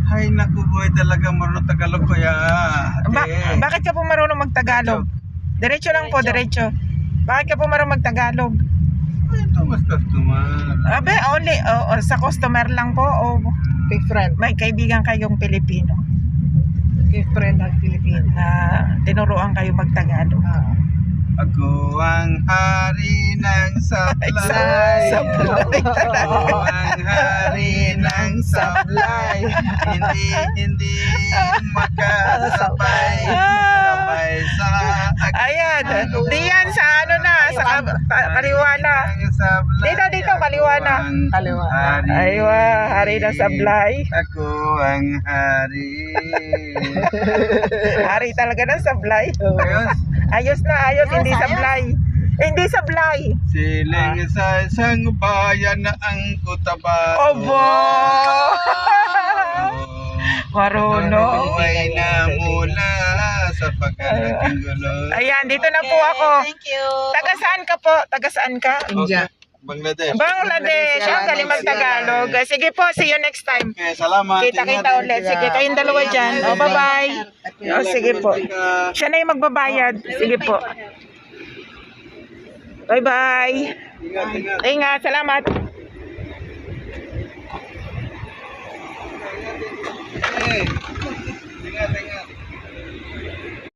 Ay, naku boy, talaga marunong Tagalog ko ya. Bakit ka po marunong magtagalog? Diretso lang po, diretso. Bakit ka po marunong magtagalog? Ay, ito mas customer. Abe, only sa customer lang po o Kay friend. may kaibigan kayong Pilipino Kay friend ng Pilipino. na tinuruan kayo magtagalog? Ako ang hari ng sablay. Sablay talaga. Ako ang hari ng sablay. Hindi makasabay. Sabay sa Ayan, diyan sa ano na, sa kaliwa na. Dito, kaliwa na. Kaliwa. Aywa, hari na sablay. Ako ang hari. Hari talaga ng sablay. Ayos. Ayos, hindi sablay. Hindi sablay. Siling sa isang bayan na ang Cotabato. Obo! Marunong. Ay na mula sa pagkarating gulo. Ayan, dito na po ako. Thank you. Taga saan ka po? Taga saan ka? India. Bangladesh. Bangladesh. Ang galing magtagalog. Sige po, see you next time. Okay, salamat. Kita ulit. Sige, kayong dalawa dyan. O, bye-bye. O, sige po. Siya na yung magbabayad. Sige po. Bye-bye. Ingat. Ingat, salamat. Hey. Ingat.